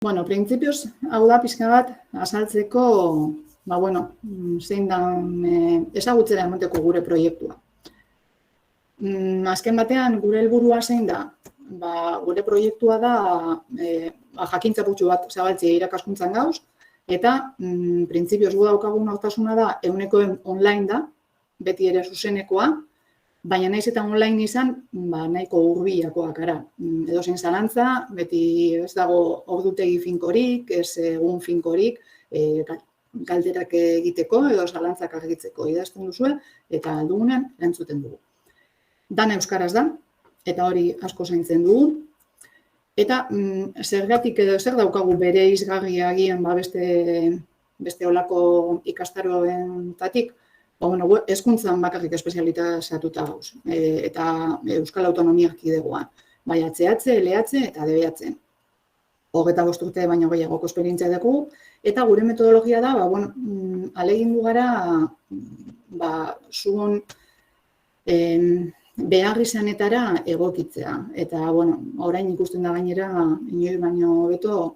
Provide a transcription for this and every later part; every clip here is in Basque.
Bueno, printzipioz, hau da pixka bat, azaltzeko, zein da ezagutzera emateko gure proiektua. Azken batean, gure helburua zein da? Gure proiektua da jakintza putzu bat zabaltzea irakaskuntzan gauz, eta printzipioz gu daukagun hautasuna da, ehunekoen online da, beti ere zuzenekoa, baina naiz eta online izan, nahiko hurbilakoak gara. Edozein zalantza, beti ez dago ordutegi finkorik, ez egun finkorik, galderak egiteko edo zalantzak argitzeko idazten duzue, eta aldugunean erantzuten dugu. Dana euskaraz da, eta hori asko zaintzen dugu. Eta zergatik edo zer daukagu bere izgarria agian beste olako ikastaroentatik, hezkuntzan bakarrik espezializatuta gauz, eta Euskal Autonomia Erkidegoan, bai ATH, LH eta DBH. 25 urte baino gehiagoko esperientzia dugu, eta gure metodologia da, ahalegindu gara, zuon behar izanetara egokitzea. Eta, orain ikusten da gainera, inoiz baino hobeto,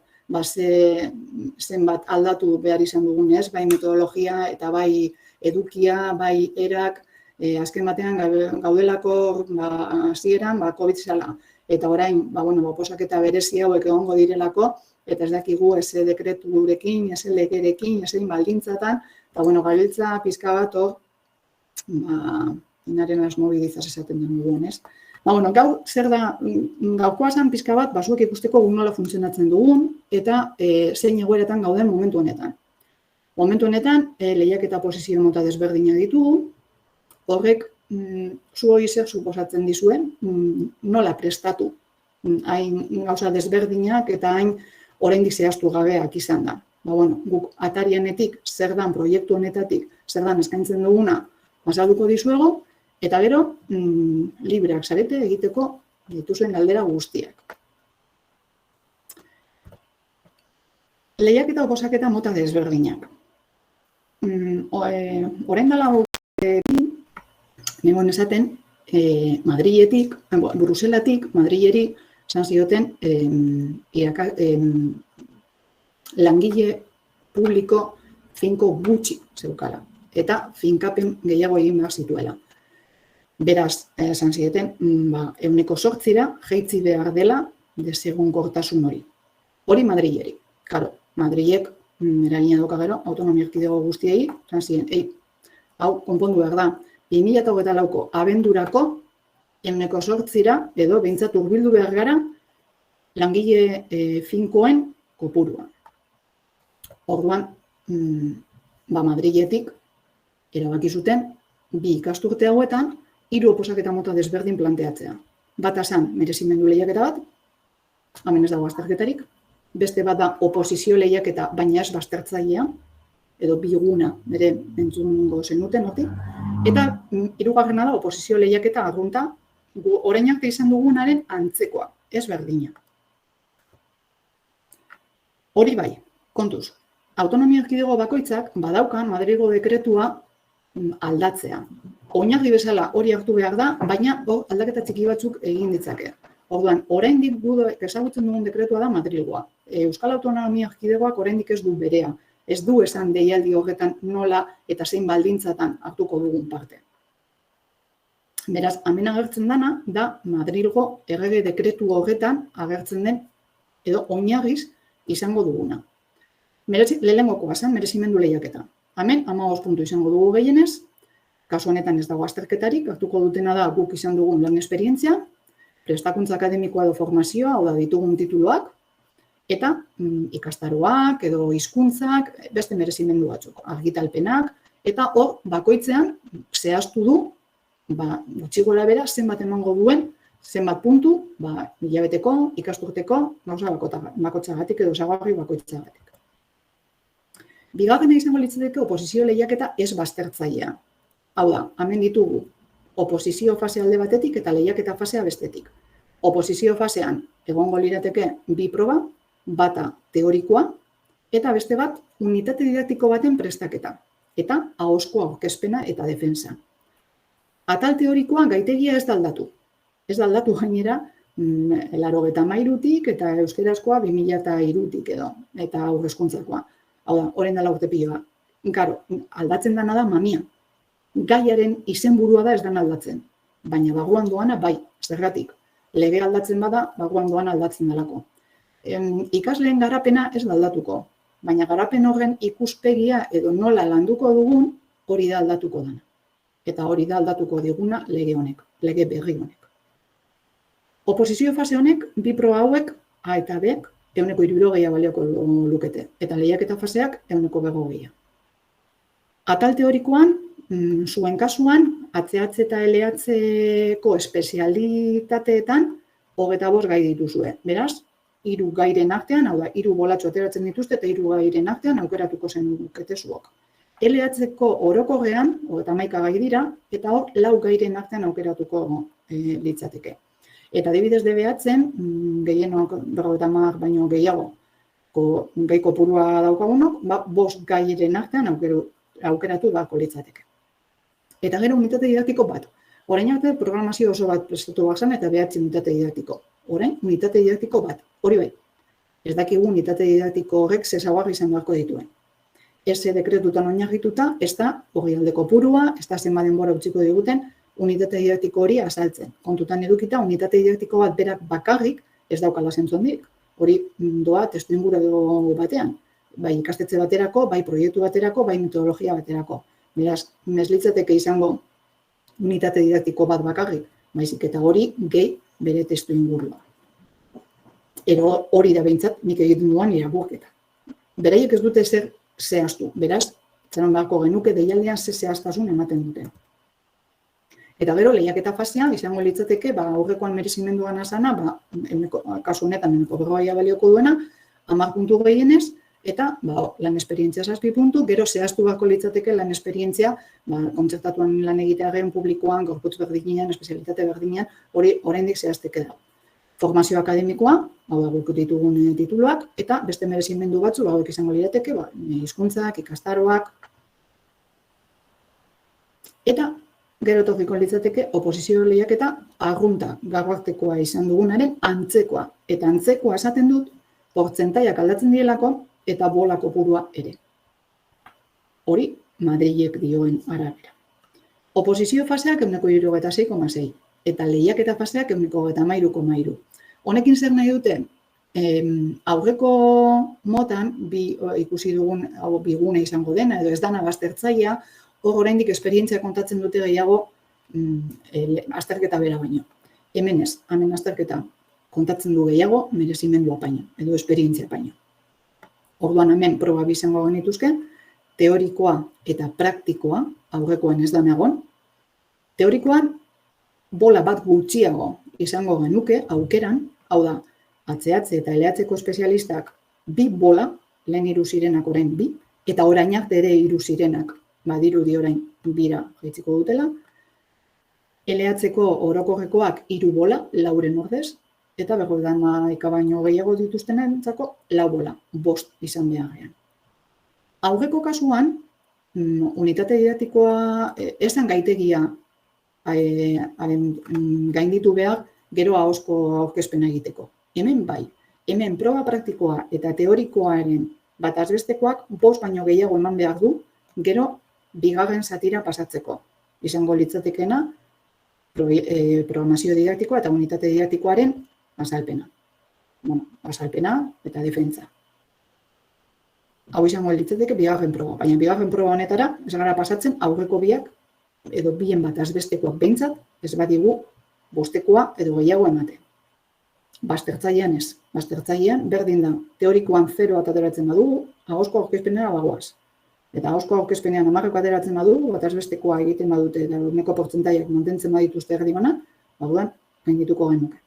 zenbat aldatu behar izan dugunez, bai metodologia eta bai edukia, bai erak, azken batean gaudelako hasieran COVID zela. Eta orain, posaketa berezi hauek egongo direlako, eta ez dakigu ez dekreturekin, ez legerekin, ez baldintzatan, eta gabiltza pizka bat hor, inaren asmobilizaz esaten den duen, ez? Gau, zer da, gaukoa zen pizka bat, zuek ikusteko nola funtzionatzen dugun, eta zein egoeretan gauden momentu honetan. Momentu honetan, lehiaketa posizio mota desberdina ditugu, horrek zuoi zer suposatzen dizuen, nola prestatu, hain gauza desberdinak eta hain oraindik zehaztu gabeak izan da. Guk atarianetik, zer dan proiektu honetatik, zer dan eskaintzen duguna, azalduko dizuego, eta gero, libreak zarete egiteko dituzuen galdera guztiak. Lehiaketa oposaketa mota desberdinak. Orain dela nengoen esaten, Madriletik, Bruselatik, Madrileri, esan zioten, langile publiko finko gutxi zeukala, eta finkapen gehiago egin behar zituela. Beraz, esan zioten, 8% jaitsi behar dela desegonkortasun hori. Hori Madrileri. Karo, Madrilek eragina dauka gero, autonomia erkidego guztiei, esan ziren, hau, konpondu behar da, 2024ko abendurako 8% edo behintzat hurbildu behar gara langile finkoen kopuruan. Orduan, Madriletik erabaki zuten 2 ikasturte hauetan 3 oposaketa mota desberdin planteatzea. Bata zen merezimendu lehiaketa bat, hemen ez dago azterketarik, beste bat da oposizio lehiaketa, baina ez baztertzailea, edo biguna bere entzungo zenuten, hortik. Eta hirugarrena da oposizio lehiaketa arrunta, orain arte izan dugunaren antzekoa, ez berdina. Hori bai, kontuz, autonomia erkidego bakoitzak badaukan Madrilgo dekretua aldatzea. Oinarri bezala hori hartu behar da, baina aldaketa txiki batzuk egin ditzake. Orduan, oraindik ezagutzen dugun dekretua da Madrilgoa. Euskal Autonomia Erkidegoak oraindik ez du berea. Ez du esan deialdi horretan nola eta zein baldintzatan hartuko dugun parte. Beraz, hemen agertzen dana da Madrilgo errege dekretu horretan agertzen den edo oinarriz izango duguna. Lehenengokoa zen merezimendu lehiaketa. Hemen 15 puntu izango dugu gehienez, kasu honetan ez dago azterketarik, hartuko dutena da guk izan dugun lan esperientzia, prestakuntza akademikoa edo formazioa, hau da ditugun tituluak, eta ikastaroak edo hizkuntzak, beste merezimendu batzuk, argitalpenak, eta hor bakoitzean zehaztu du, gutxi gora bera, zenbat emango duen, zenbat puntu, hilabeteko, ikasturteko, gauza bakoitzagatik edo ezaugarri bakoitzagatik. Bigarrena izango litzateke oposizio lehiaketa ez baztertzailea. Hau da, hemen ditugu oposizio fase alde batetik eta lehiaketa fasea bestetik. Oposizio fasean egongo lirateke 2 proba, bata teorikoa, eta beste bat unitate didaktiko baten prestaketa, eta ahozko aurkezpena eta defensa. Atal teorikoa gaitegia ez da aldatu. Ez da aldatu gainera 83tik eta euskerazkoa 2003tik edo, eta aurrezkuntzakoa. Hau da, orain dela urte piloa. Garo, aldatzen dana da mamia. Gaiaren izenburua da ez dana aldatzen. Baina baguan doana bai, zergatik. Lege aldatzen bada, baguan doana aldatzen delako. Ikasleen garapena ez da aldatuko. Baina garapen horren ikuspegia edo nola landuko dugun hori da aldatuko dana. Eta hori da aldatuko diguna lege honek, lege berri honek. Oposizio fase honek, bi proba hauek, A eta Bek, 160 balioko lukete. Eta lehiaketa faseak 120. Atal teorikoan, zuen kasuan, ACH eta LH-ko espezialitateetan 25 gai dituzue. Beraz, 3 gairen artean, hau da, 3 bolatxo ateratzen dituzte eta 3 gairen artean aukeratuko zenukete zuok. LH-ko orokorrean, 31 gai dira, eta hor 4 gairen artean aukeratuko litzateke. Eta adibidez DBH-en, gehienok 50 baino gehiago gai kopurua daukagunok, 5 gairen artean aukeratu beharko litzateke. Eta gero unitate didaktiko bat. Orain arte programazio oso bat prestatu bazan eta BH unitate didaktiko. Orain unitate didaktiko bat, hori bai. Ez dakigu unitate didaktiko horrek zezaguarri izan beharko dituen. Ez dekretutan oinarrituta, ez da hori alde kopurua, ez da zenbat denbora utziko diguten unitate didaktiko hori azaltzen. Kontutan edukita, unitate didaktiko bat berak bakarrik ez daukala zentzuandik. Hori doa testuinguru batean. Bai ikastetxe baterako, bai proiektu baterako, bai metodologia baterako. Beraz, ez litzateke izango unitate didaktiko bat bakarrik, baizik eta hori gehi bere testuingurua. Ero hori da behintzat nik egiten duan irakurketa. Beraiek ez dute zer zehaztu, beraz, zelan beharko genuke deialdean zehaztasun ematen dute. Eta gero, lehiaketa fasean, izango litzateke, aurrekoan merezimenduan azana, kasu honetan 40 balioko duena, 10 puntu gehienez, eta lan esperientzia 7 puntu, gero zehaztu beharko litzateke lan esperientzia, kontzertatuan lan egitearen publikoan, gorputz berdinean, espezialitate berdinean, hori oraindik zehazteke da. Formazio akademikoa, guk ditugun tituluak, eta beste merezimendu batzu, hauek izango lirateke, hizkuntzak, ikastaroak. Eta gero tokiko litzateke oposizio lehiaketa arrunta gaurartekoa izan dugunaren antzekoa. Eta antzekoa esaten dut, portzentaiak aldatzen direlako, eta bola kopurua ere. Hori, Madrilek dioen arabera. Oposizio faseak 76,6, eta lehiaketa faseak 13,3. Honekin zer nahi dute? Aurreko motan, ikusi dugun bigune izango dena, edo ez dana baztertzailea, hor oraindik esperientzia kontatzen dute gehiago azterketa bera baino. Hemen ez, hemen azterketa kontatzen du gehiago merezimendua baino, edo esperientzia baino. Orduan hemen proba bi izango genituzke, teorikoa eta praktikoa, aurrekoan ez da egon. Teorikoan, bola bat gutxiago izango genuke aukeran, hau da, ACH eta LH-ko espezialistak 2 bola, lehen 3 zirenak orain 2, eta orain arte ere 3 zirenak, badirudi orain 2 jaitziko dutela. LH-ko orokorrekoak 3 bola, 4 ordez, eta 50 baino gehiago dituztenentzako 4 bola, 5 izan beharrean. Aurreko kasuan, unitate didaktikoa ez zen gaitegia gainditu behar gero ahozko aurkezpena egiteko. Hemen bai, hemen proba praktikoa eta teorikoaren bataz bestekoak 5 baino gehiago eman behar du gero bigarren zatira pasatzeko. Izango litzatekeena programazio didaktikoa eta unitate didaktikoaren azalpena. Azalpena eta defentsa. Hau izango litzateke bigarren proba, baina bigarren proba honetara ez gara pasatzen aurreko biak edo bien bataz bestekoak behintzat ez badigu 5 edo gehiago ematen. Baztertzailean ez. Baztertzailean berdin da. Teorikoan 0 ateratzen badugu, ahozko aurkezpenera bagoaz. Eta ahozko aurkezpenean 10 ateratzen badugu, bataz bestekoa egiten badute eta uneko portzentaiak mantentzen badituzte erdi bana, baduan gaindituko genuke.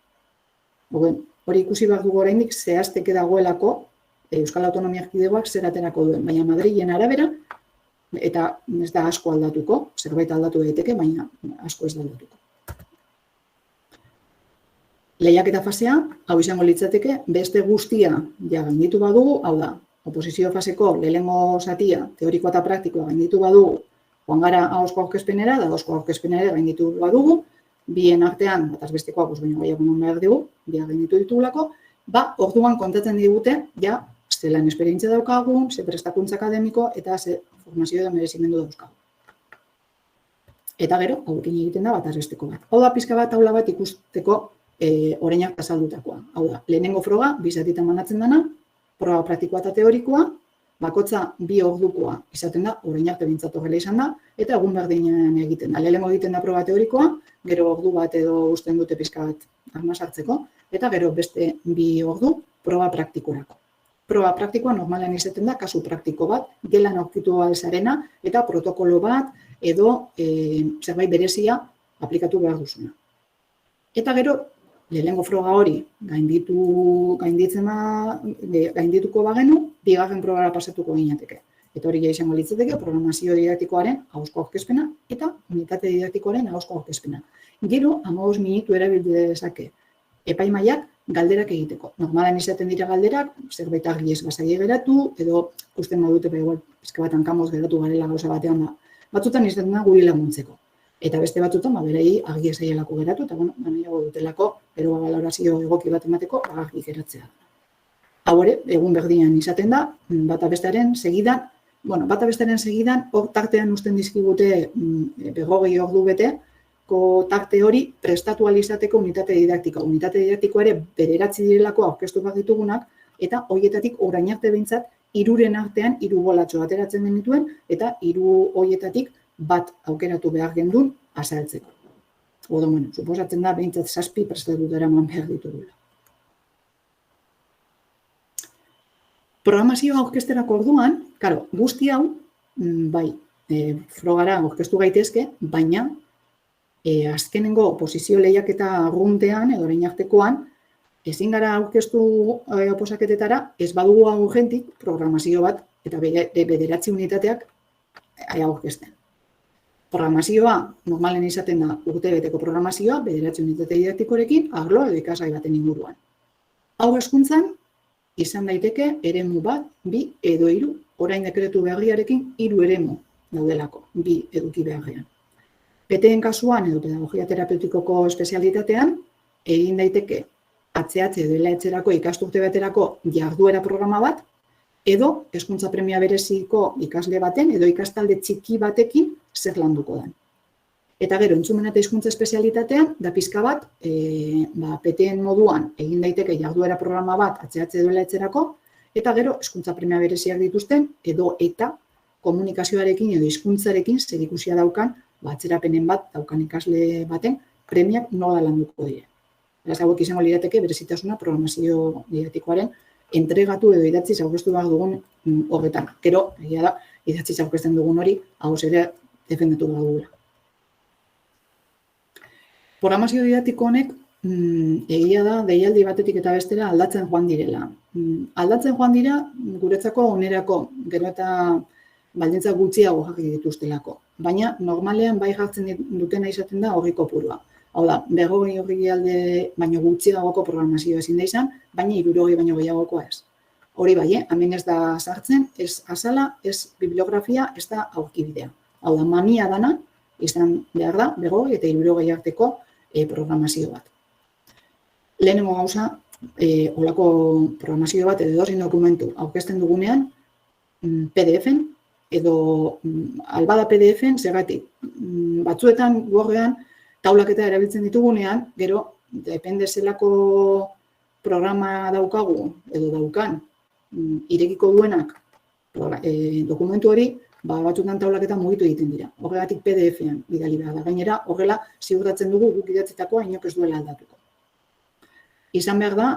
Hori ikusi behar dugu oraindik zehazteke dagoelako Euskal Autonomia Erkidegoak zer aterako duen, baina Madrilen arabera, eta ez da asko aldatuko, zerbait aldatu daiteke, baina asko ez da aldatuko. Lehiaketa fasea, hau izango litzateke, beste guztia ja gainditu badugu, hau da, oposizio faseko lehenengo zatia, teorikoa eta praktikoa gainditu badugu, joan gara ahozko aurkezpenera, da ahozko aurkezpenera gainditu badugu, bien artean, bataz bestekoa, baina gehiago non behar dugu, biak gainditu ditugulako, orduan kontatzen digute, ja, zelan esperientzia daukagun, ze prestakuntza akademiko eta ze formazio edo merezimendu dauzkagu. Eta gero, hauekin egiten da bataz besteko bat. Hau da pizka bat taula bat ikusteko orainak azaldutakoa. Hau da, lehenengo froga, 2 zatitan banatzen dena, proba praktikoa eta teorikoa, bakotza 2 ordukoa izaten da, orainak behintzat horrela izan da, eta egun berdinean egiten da. Lehenengo egiten da proba teorikoa, gero ordu bat edo usten dute pizka bat arma sartzeko, eta gero beste 2 ordu proba praktikorako. Proba praktikoa normalan izaten da, kasu praktiko bat, gelan aurkitu alzarena, eta protokolo bat, edo zerbait berezia aplikatu behar duzuna. Eta gero, lehenengo froga hori gaindituko bagenu, 2. probara pasatuko ginateke. Eta hori izango litzateke programazio didaktikoaren ahozko aurkezpena eta unitate didaktikoaren ahozko aurkezpena. Gero, 15 minutu erabildu dezake epaimahaiak galderak egiteko. Normalan izaten dira galderak, zerbait argi ez bazaie geratu, edo ikusten badute pizka bat hankamoz geratu garela gauza batean da. Batzutan izaten da guri laguntzeko. Eta beste batzutan, berei argi ezaielako geratu, eta nahiago dutelako, gero balorazio egoki bat emateko, argi geratzea. Hau ere, egun berdinean izaten da, bata bestearen segidan, hor tartean usten dizkigute 20 ordu bete, tarte hori prestatu alizateko unitate didaktikoa. Unitate didaktikoa ere bederatzi direlako aurkeztu bat ditugunak, eta horietatik orain arte behintzat, 3 artean 3 bolatxo ateratzen genituen, eta 3 horietatik bat aukeratu behar gendun azaltzeko. Suposatzen da behintzat 7 prestatuta eraman behar ditugula. Programazioa aurkezterako orduan, guzti hau, frogara aurkeztu gaitezke, baina azkenengo posizio lehiaketa arruntean, edo orain artekoan, ezin gara aurkeztu oposaketetara, ez badugu urgentik programazio bat eta 9 unitateak aurkezten. Programazioa, normalen izaten da urtebeteko programazioa, 9 unitate didaktikorekin, arlo edo ikasgai baten inguruan. Hau hezkuntzan, izan daiteke eremu bat, 2 edo 3, orain dekretu berriarekin 3 eremu daudelako, 2 eduki beharrean. PTen kasuan edo pedagogia terapeutikoko espezialitatean, egin daiteke ATH edo LH-erako ikasturte baterako jarduera programa bat, edo hezkuntza premia bereziko ikasle baten edo ikastalde txiki batekin zer landuko den. Eta gero, entzumen eta hizkuntza espezialitatean, da pizka bat, PTen moduan egin daiteke jarduera programa bat ATH edo LH-erako, eta gero, hezkuntza premia bereziak dituzten, edo eta komunikazioarekin edo hizkuntzarekin zerikusia daukan, atzerapenen bat daukan ikasle baten premiak nola landuko dire. Beraz, hauek izango lirateke berezitasuna programazio didaktikoaren entregatu edo idatziz aurkeztu behar dugun horretan. Gero, egia da, idatziz aurkezten dugun hori, hau ere defendatu behar dugula. Programazio didaktiko honek, egia da, deialdi batetik eta bestera aldatzen joan direla. Aldatzen joan dira, guretzako onerako, gero eta baldintza gutxiago jarri dituztelako. Baina, normalean bai jartzen dutena izaten da horri kopurua. Hau da, 20 orrialde baino gutxiagoko programazioa ezin da izan, baina 60 baino gehiagokoa ez. Hori bai, hemen ez da sartzen, ez azala, ez bibliografia, ez da aurkibidea. Hau da, mamia dana, izan behar da, 20 eta 60 arteko programazio bat. Lehenengo gauza, holako programazio bat edo edozein dokumentu aurkezten dugunean, PDF-en, edo albada PDF-en, zergatik. Batzuetan, Word-ean, taulaketa erabiltzen ditugunean, gero, depende zelako programa daukagu, edo daukan, irekiko duenak dokumentu hori, batzuetan taulaketa mugitu egiten dira. Horregatik PDF-ean bidali behar da. Gainera, horrela, ziurtatzen dugu guk idatzitakoa inok ez duela aldatuko. Izan behar da,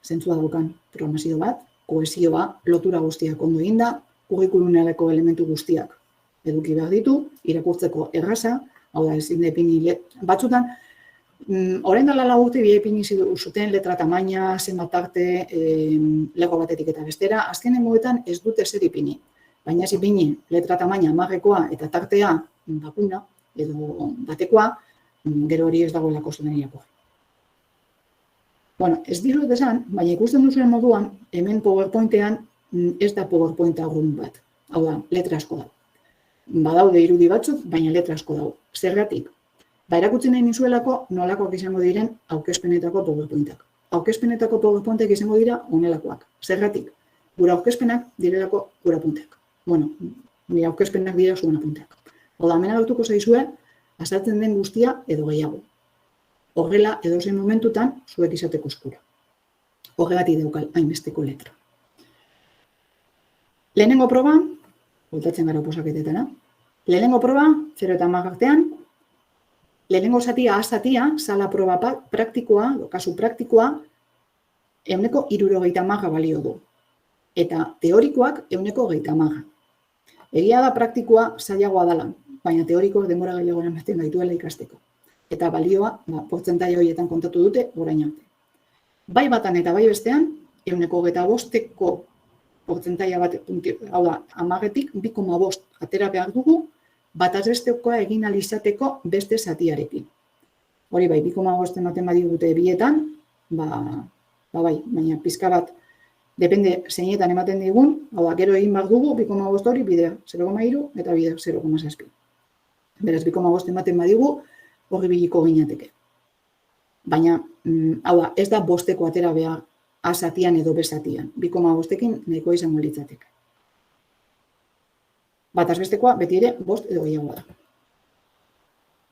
zentzua daukan programazio bat, kohesioa, lotura guztiak ondo eginda, kurrikulunareko elementu guztiak eduki behar ditu, irakurtzeko erraza, hau da ezin da ipini batzutan, orain dela 4 urte ipini zuten letra tamaina, zenbat arte, lego batetik eta bestera, azkenen moetan ez dute zer ipini. Baina ez ipini letra tamaina 10-ekoa eta tartea bakuna edo batekoa, gero hori ez dagoelako zuten irakurri. Ez diru esan, baina ikusten duzuen moduan, hemen PowerPointean ez da PowerPoint arrun bat. Hau da, letra asko dago. Badaude irudi batzuk, baina letra asko dago. Zergatik, Erakutsi nahi nizuelako nolakoak izango diren aurkezpenetako PowerPointak. Aurkezpenetako PowerPointak izango dira honelakoak. Zergatik, gure aurkezpenak direlako gure apunteak. Bueno, nire aurkezpenak dira zuen apunteak. Oda, hemen agertuko zaizue, azaltzen den guztia edo gehiago. Horrela, edozein momentutan, zuek izateko eskura. Horregatik daukal hainbesteko letra. Lehenengo proba, voltatzen gara oposaketetara. Lehenengo proba, 0 eta 10 artean, lehenengo zatia, A-zatia, sala proba praktikoa, kasu praktikoa, 160 balio du. Eta teorikoak 130. Egia da praktikoa zailagoa dela, baina teorikoak denbora gehiago ematen gaituela ikasteko. Eta balioa, portzentai horietan kontatu dute, orain arte. Bai batan eta bai bestean, 125ko portzentaia bat, hau da, 10-etik 2,5 atera behar dugu, bataz bestekoa egin alizateko beste zatiarekin. Hori bai, 2,5 ematen badigute bietan, bai, baina pizka bat, depende zeinetan ematen digun, hau da, gero egin behar dugu, 2,5 hori bidea 0,3 eta bidea 0,6. Beraz, 2,5 ematen badigu, hori biliko ginateke. Baina, hau da, ez da bosteko atera behar A-zatian edo B-zatian. 2,5ekin nahiko izango litzateke. Bataz bestekoa beti ere bost edo gehiago da.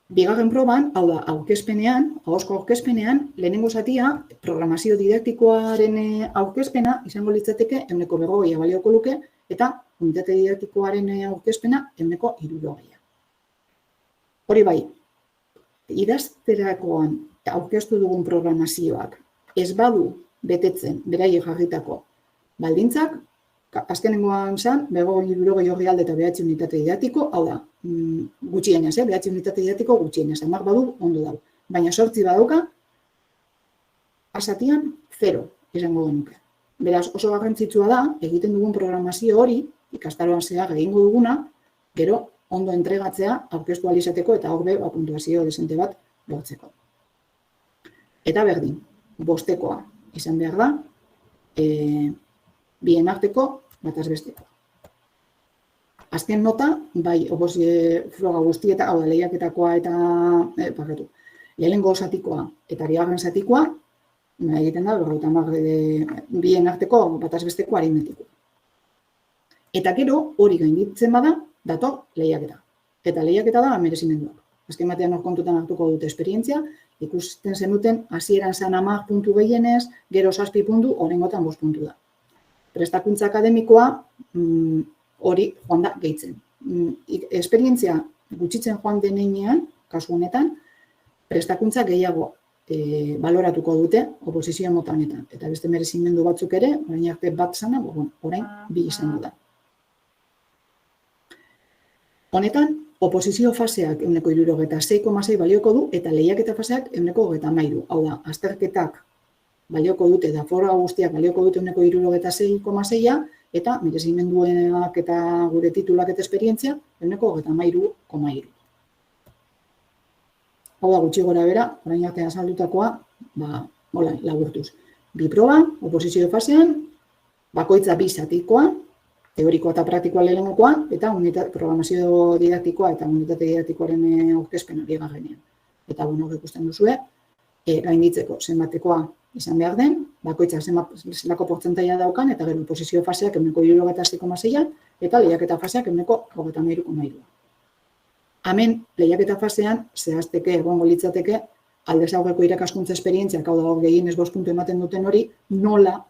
Bigarren proban, hau da, ahozko aurkezpenean, lehenengo zatia, programazio didaktikoaren aurkezpena izango litzateke 150 balioko luke, eta unitate didaktikoaren aurkezpena 160. Hori bai, idazterakoan aurkeztu dugun programazioak ez badu betetzen beraiek jarritako baldintzak, azkenengoan zen, 160 orrialde eta 9 unitate didaktiko, hau da, gutxienez, 9 unitate didaktiko gutxienez, 10 badu, ondo dago. Baina 8 badauka, A-zatian 0 izango genuke. Beraz, oso garrantzitsua da, egiten dugun programazio hori, ikastaroan zehar egingo duguna, gero ondo entregatzea aurkeztu ahal izateko eta horbe puntuazio desente bat lortzeko. Eta berdin, bostekoa izan behar da, bien arteko, bataz besteko. Azken nota, bai, froga guztieta, hau da, lehiaketakoa eta, lehenengo zatikoa eta bigarren zatikoa, egiten da, bien arteko, bataz besteko aritmetiko. Eta gero, hori gainditzen bada, dator lehiaketa. Eta lehiaketa da merezimenduak. Azken batean hor kontutan hartuko dute esperientzia, ikusten zenuten, hasieran zen 10 puntu gehienez, gero 7 puntu, horrengotan 5 puntu da. Prestakuntza akademikoa hori joan da gehitzen. Esperientzia gutxitzen joan denean, kasu honetan, prestakuntza gehiago baloratuko dute oposizio mota honetan. Eta beste merezimendu batzuk ere, orain arte bat zana, orain 2 izango da. Honetan, oposizio faseak 166,6 balioko du eta lehiaketa faseak 133. Hau da, azterketak balioko dute eta froga guztiak balioko dute 166,6 eta merezimenduak eta gure titulak eta esperientzia 133,3. Hau da, gutxi gora bera, orain arte azaldutakoa, laburtuz. 2 proba, oposizio fasean, bakoitza 2 zatikoa, teorikoa eta praktikoa lehenengokoa, eta programazio didaktikoa eta unitate didaktikoaren aurkezpena bigarrenean. Eta ikusten duzue, gainditzeko zenbatekoa izan behar den, bakoitzak zelako portzentaia daukan, eta gero oposizio faseak 166,6 eta lehiaketa faseak 133,3. Hemen, lehiaketa fasean, zehazteke, egongo litzateke, aldez aurreko irakaskuntza esperientziak, hau da, gehienez 5 puntu ematen duten hori, nola,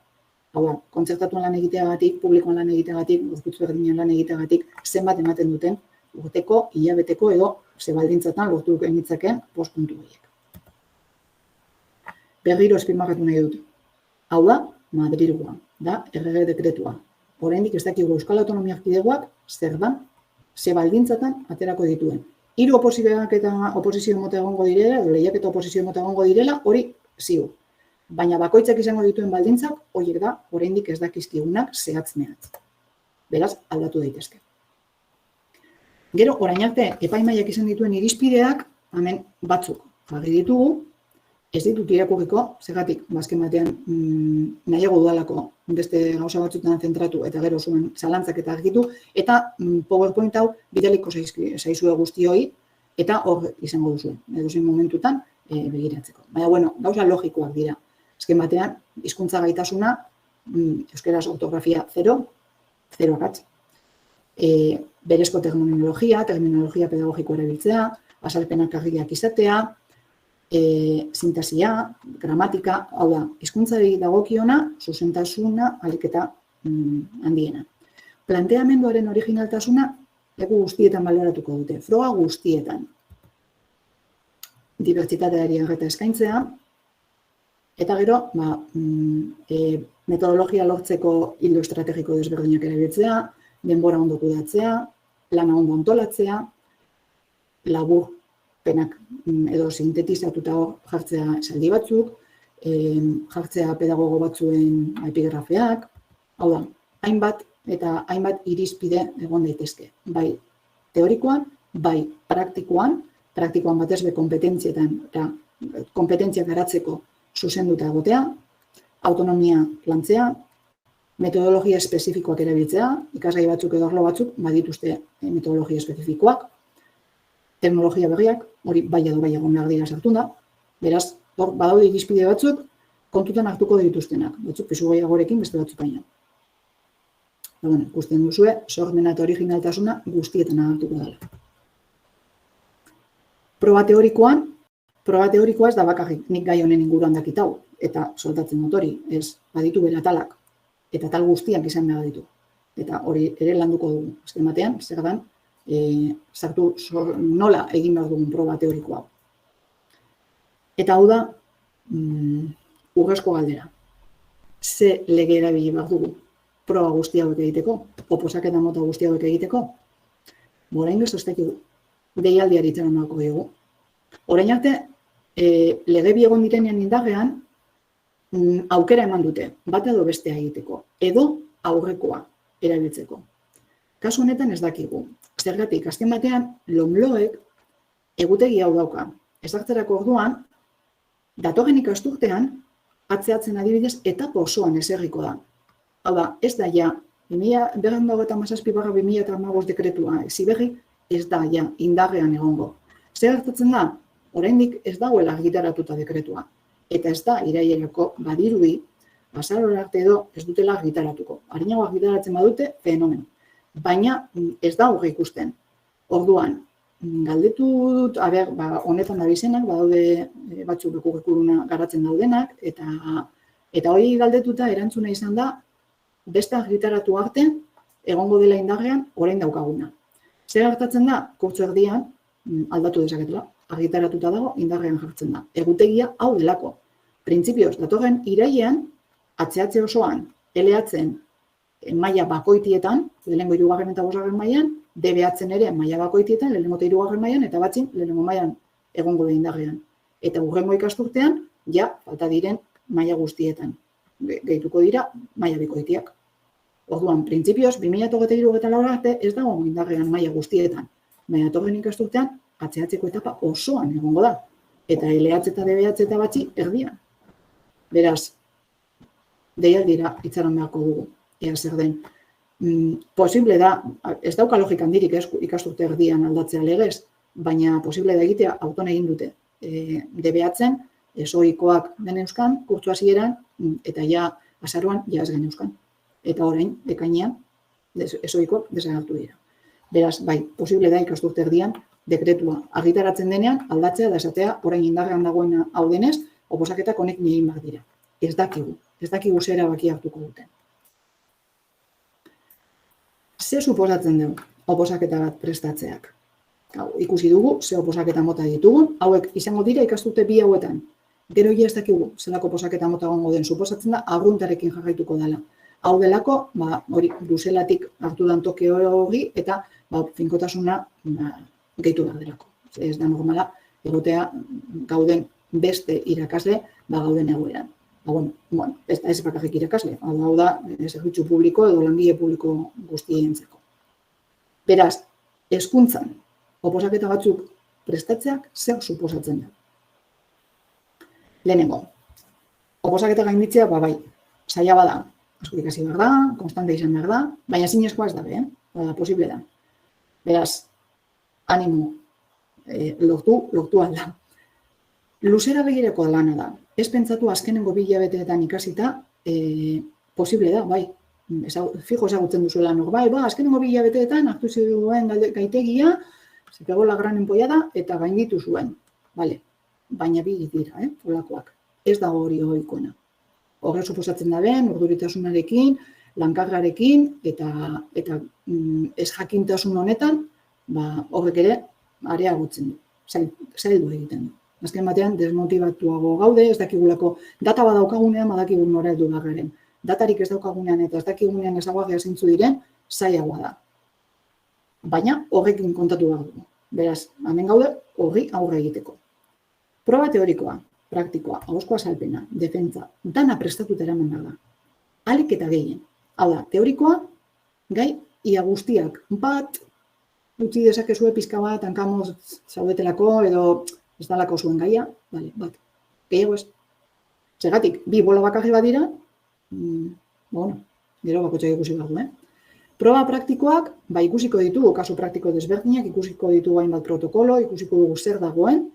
hau da, kontzertatuan lan egiteagatik, publikoan lan egiteagatik, gorputz berdinen lan egiteagatik, zenbat ematen duten, urteko, hilabeteko edo, zebaldintzatan lortu genitzakeen 5 puntu horiek. Berriro azpimarratu nahi dut. Hau da, Madrilgoa, da, errege dekretua. Oraindik ez dakigu Euskal Autonomia Erkidegoak zer da, zebaldintzatan aterako dituen. 3 oposizioak eta oposizio mota egongo direla, edo lehiak eta oposizio mota egongo direla, hori ziur. Baina bakoitzak izango dituen baldintzak, horiek da, oraindik ez dakizkigunak zehatz-mehatz. Beraz, aldatu daitezke. Gero, orain arte, epaimaiak izan dituen irizpideak, hemen batzuk jarri ditugu, ez ditut irakurriko, zergatik, azken batean nahiago dudalako beste gauza batzutan zentratu eta gero zuen zalantzak eta argitu, eta PowerPoint hau bidaliko zaizue guztioi, Eta hor izango duzu, edozein momentutan begiratzeko. Baina, bueno, gauza logikoak dira. Azken batean, hizkuntza gaitasuna, euskeraz ortografia 0 akatz. Berezko terminologia pedagogikoa erabiltzea, azalpenak argiak izatea, sintasia, gramatika, hau da, hizkuntzari dagokiona, zuzentasuna, ahalik eta handiena. Planteamenduaren originaltasuna, leku guztietan baloratuko dute, froga guztietan. Dibertsitateari arreta eskaintzea, eta gero, metodologia lortzeko ildo estrategiko desberdinak erabiltzea, denbora ondo kudeatzea, lana ondo antolatzea, laburpenak edo sintetizatuta jartzea esaldi batzuk, jartzea pedagogo batzuen epigrafeak, hau da, hainbat irizpide egon daitezke. Bai teorikoan, bai praktikoan batez be kompetentzietan eta kompetentziak garatzeko zuzenduta egotea, autonomia lantzea, metodologia espezifikoak erabiltzea, ikasgai batzuk edo arlo batzuk badituzte metodologia espezifikoak, teknologia berriak, hori bai edo bai egon behar dira sartunda, beraz, hor badaude irizpide batzuk kontutan hartuko dituztenak, batzuk pisu gehiagorekin beste batzuk baina. Ikusten duzue, sormena eta originaltasuna guztietan agertuko dela. Proba teorikoa ez da bakarrik nik gai honen inguruan dakitau, eta soltatzen dut hori, ez baditu bere atalak, eta atal guztiak izan behar ditu. Eta hori ere landuko dugu, azken batean, zer dan, nola egin behar dugun proba teorikoa. Eta hau da, urrezko galdera. Ze lege erabili behar dugu proba guzti hauek egiteko, oposaketa mota guzti hauek egiteko? Orain ez dakigu, deialdiari itxaron beharko dugu. Orain arte, lege bi egon direnean indarrean, aukera eman dute, bat edo bestea egiteko, edo aurrekoa erabiltzeko. Kasu honetan ez dakigu. Zergatik, azken batean, LOMLOek egutegi hau dauka. Ezartzerako orduan, datorren ikasturtean, atzeatzen adibidez, etapa osoan eserriko da. Hau da, ez da ja, 2017/2015 dekretua eziberri, ez da ja, indarrean egongo. Zer gertatzen da, oraindik ez dagoela argitaratuta dekretua. Eta ez da, irailerako badirudi, azarora arte edo ez dutela argitaratuko. Arinago argitaratzen badute, fenomeno. Baina ez da horre ikusten. Orduan, galdetu dut, honetan da bizenak, badaude batzuk kurrikuluma garatzen daudenak, eta hori galdetuta erantzuna izan da, beste argitaratu arte, egongo dela indarrean, orain daukaguna. Zer gertatzen da, kurtso erdian, aldatu dezaketela, argitaratuta dago, indarrean jartzen da. Egutegia hau delako. Printzipioz, datorren irailean, atzeatze osoan, eleatzen maila bakoitietan, lehenengo 3. eta 5. mailan, DB-atzen ere maila bakoitietan, lehenengo eta 3. mailan, eta batzin, lehenengo mailan egongo da indarrean. Eta hurrengo ikasturtean, ja, falta diren maila guztietan. Gehituko dira, maila bikoitiak. Orduan, printzipioz, 2023 arte ez dago indarrean maila guztietan. Baina datorren ikasturtean, atzeatzeko etapa osoan egongo da. Eta LH eta DBH eta batzi erdian. Beraz, deialdira itxaron beharko dugu. Ea zer den. Posible da, ez dauka logika handirik ikasturte erdian aldatzea legez, baina posible da egitea auton egin dute. DBH-en, esoikoak den euskan, kurtsu hasieran, eta ja azaroan ja ez gen euskan. Eta orain, ekainean, esoikoak desagertu dira. Beraz, bai, posible da ikasturte erdian, dekretua argitaratzen denean, aldatzea da esatea, orain indarrean dagoena hau denez, oposaketak honek egin behar dira. Ez dakigu zer erabaki hartuko duten. Ze suposatzen dugu oposaketa bat prestatzeak? Ikusi dugu, ze oposaketa mota ditugun, hauek izango dira ikasturte bi hauetan. Gero ez dakigu, zelako oposaketa mota gongo den, suposatzen da, arruntarekin jarraituko dela. Hau delako, hori, Bruselatik hartu dan toke hori, eta finkotasuna gehitu behar delako. Ez da normala, egotea gauden beste irakasle, gauden egoeran. Ez bakarrik irakasle, hau da, zerbitzu publiko edo langile publiko guztientzako. Beraz, hezkuntzan, oposaketa batzuk prestatzeak zer suposatzen da. Lehenengo, oposaketa gainditzea, bai, saia bada, asko ikasi behar da, konstante izan behar da, baina zinezkoa ez da, posible da. Beraz, animo, lortu alda. Luzera begireko lana da. Ez pentsatu azkenengo 2 hilabeteetan ikasita, posible da, bai. Fijo ezagutzen duzuela norbait, azkenengo 2 hilabeteetan hartu zuen gaitegia, se pegó la gran empollada eta gainditu zuen. Vale. Baina 2 dira, olakoak. Ez da hori ohikoena. Horre suposatzen da ben, urduritasunarekin, lankargarekin eta ez jakintasun honetan, horrek ere areagotzen du. Zaildu egiten du. Azken batean desmotibatuago gaude, ez dakigulako data badaukagunean, badakigun nora heldu garen. Datarik ez daukagunean eta ez dakigunean ezaguagia zeintzu diren, zailagoa da. Baina horrekin kontatu behar dugu. Beraz, hemen gaude horri aurre egiteko. Proba teorikoa, praktikoa, ahozko azalpena, defentsa, dana prestatuta eraman da. Ahalik eta gehien. Hau da, teorikoa, gai ia guztiak bat, utzi dezakezue pizka bat, hankamoz zaudetelako edo ez dalako zuen gaia, bat. Gehiago ez. Zergatik, 2 bola bakarri badira, gero bakotxak ikusi behar du, Proba praktikoak, ikusiko ditugu, kasu praktiko desberdinak, ikusiko ditugu hainbat protokolo, ikusiko dugu zer dagoen,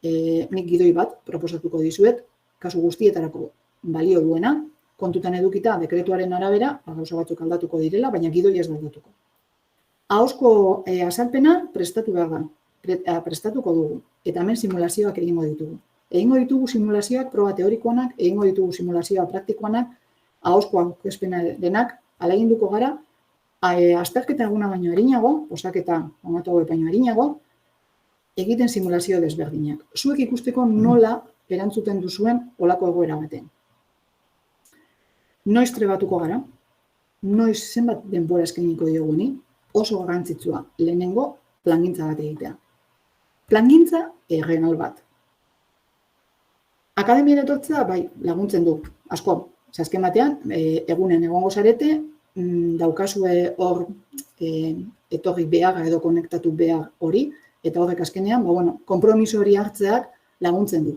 nik gidoi bat proposatuko dizuet, kasu guztietarako balio duena, kontutan edukita dekretuaren arabera, gauza batzuk aldatuko direla, baina gidoi ez da aldatuko. Ahozko azalpena prestatu behar da, prestatuko dugu, eta hemen simulazioak egingo ditugu. Egingo ditugu simulazioak proba teorikoanak, egingo ditugu simulazioa praktikoanak, ahozko aurkezpena denak, ahaleginduko gara, azterketa eguna baino erinago, osaketa ongatu hauek baino erinago, egiten simulazio desberdinak. Zuek ikusteko nola erantzuten duzuen olako egoera baten. Noiz trebatuko gara, noiz zenbat denbora eskainiko dioguni, oso garrantzitsua lehenengo plangintza bat egitea. Plangintza erreal bat. Akademian etortzea, laguntzen du, asko, azken batean, egunen egongo zarete, daukazue hor etorri beharra edo konektatu behar hori, eta horrek azkenean, konpromiso hori hartzeak laguntzen du.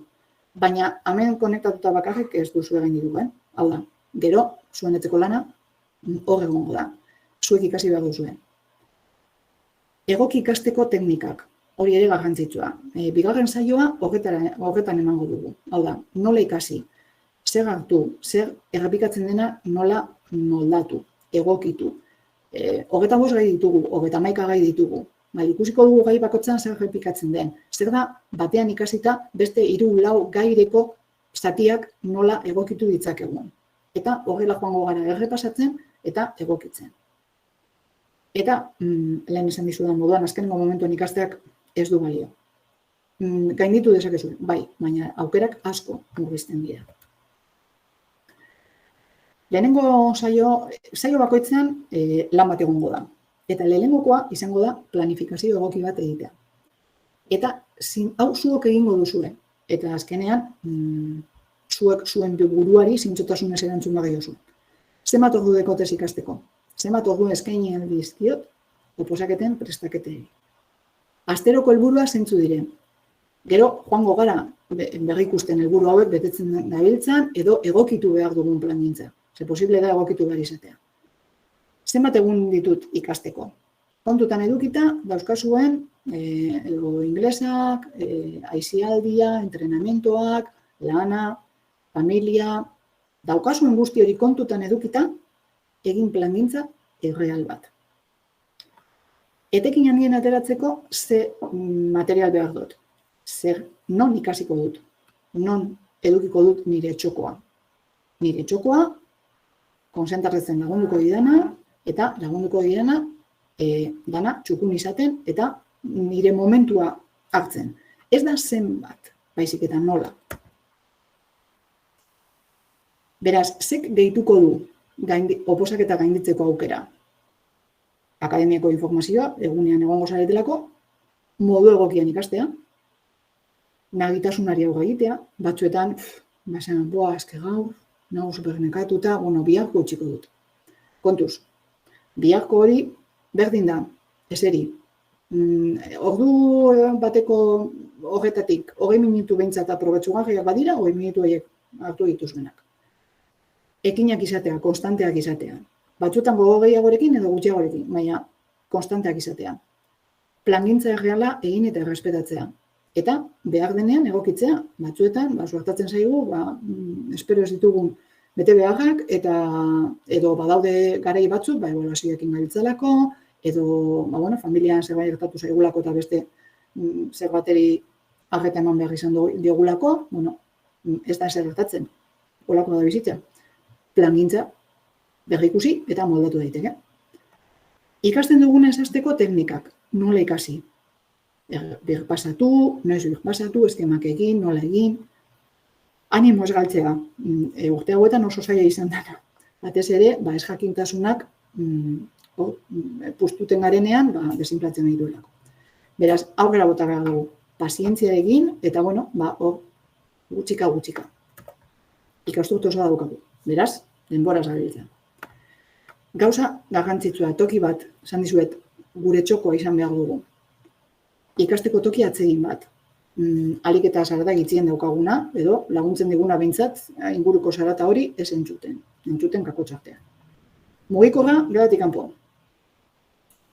Baina, hemen konektatuta bakarrik ez duzu egin ditu, Hau da, gero, zuen etzeko lana, hor egongo da. Zuek ikasi behar duzuen. Egoki ikasteko teknikak, hori ere garrantzitsua. Bigarren saioa horretan emango dugu. Hau da, nola ikasi, zer hartu, zer errepikatzen dena nola moldatu, egokitu. 25 gai ditugu, 31 gai ditugu. Ikusiko dugu gai bakoitzan zer errepikatzen den. Zer da, batean ikasita beste 3-4 gaireko zatiak nola egokitu ditzakegun. Eta horrela joango gara errepasatzen eta egokitzen. Eta, lehen esan dizudan moduan, azkenengo momentuan ikasteak ez du balio. Gainditu dezakezu, baina aukerak asko murrizten dira. Lehenengo saio bakoitzean lan bat egongo da. Eta lehenengokoa izango da planifikazio egoki bat egitea. Eta hau zuok egingo duzue. Eta azkenean, zuek zuen buruari zintzotasunez erantzun bagiozu. Zenbat ordu dekotez ikasteko? Zenbat ordu eskaini aldizkiot oposaketen prestaketei. Asteroko helburua zeintzu diren. Gero, joango gara berrikusten helburu hauek betetzen dabiltzan edo egokitu behar dugun plangintza. Ze posible da egokitu behar izatea. Zenbat egun ditut ikasteko? Kontutan edukita, dauzkazuen inglesak, aisialdia, entrenamentoak, lana, familia, daukazuen guzti hori kontutan edukita, egin plangintza erreal bat. Etekin handien ateratzeko, ze material behar dut. Non ikasiko dut, non edukiko dut nire txokoa. Nire txokoa, konzentratzen lagunduko didana, eta lagunduko didana, dana txukun izaten, eta nire momentua hartzen. Ez da zenbat, baizik eta nola. Beraz, zek gehituko du oposaketa gainditzeko aukera? Akademiako informazioa, egunean egongo zaretelako, modu egokian ikastea, nagitasunari hau egitea, batzuetan, eske gaur, nago supernekatuta, biharko utxiko dut. Kontuz, biharko hori berdin da, eseri. Ordu bateko horretatik, 20 minutu behintzat aprobetsugarriak badira, 20 minutu horiek hartu dituzuenak. Ekinak izatea, konstanteak izatea. Batzuetan gogo gehiagorekin edo gutxiagorekin, baina konstanteak izatea. plangintza erreala egin eta errespetatzea. Eta behar denean egokitzea, batzuetan, suertatzen zaigu, espero ez ditugun bete beharrak, edo badaude garai batzuk, ebaluazioekin gabiltzalako, edo, familian zerbait gertatu zaigulako eta beste zerbateri arreta eman behar izan diogulako, ez da ezer gertatzen, holako da bizitza. Plangintza berrikusi eta moldatu daiteke. Ikasten dugunez hasteko teknikak, nola ikasi? Birpasatu, noiz birpasatu, eskemak egin, nola egin. Animo ez galtzea, urte hauetan oso zaila izan dena. Batez ere, ez jakintasunak puztuten garenean, desinflatzen nahi duelako. Beraz, aurrera bota behar dugu, pazientzia egin, eta gutxika. Ikasturte oso daukagu. Beraz, denbora zabiltzen. Gauza garrantzitsua, toki bat, esan dizuet, gure txokoa izan behar dugu. Ikasteko toki atsegin bat. Alik eta zarata gitzien daukaguna, edo laguntzen diguna behintzat, inguruko zarata hori ez entzuten. Entzuten kakotxartean. Mugikorra, geratik kanpo.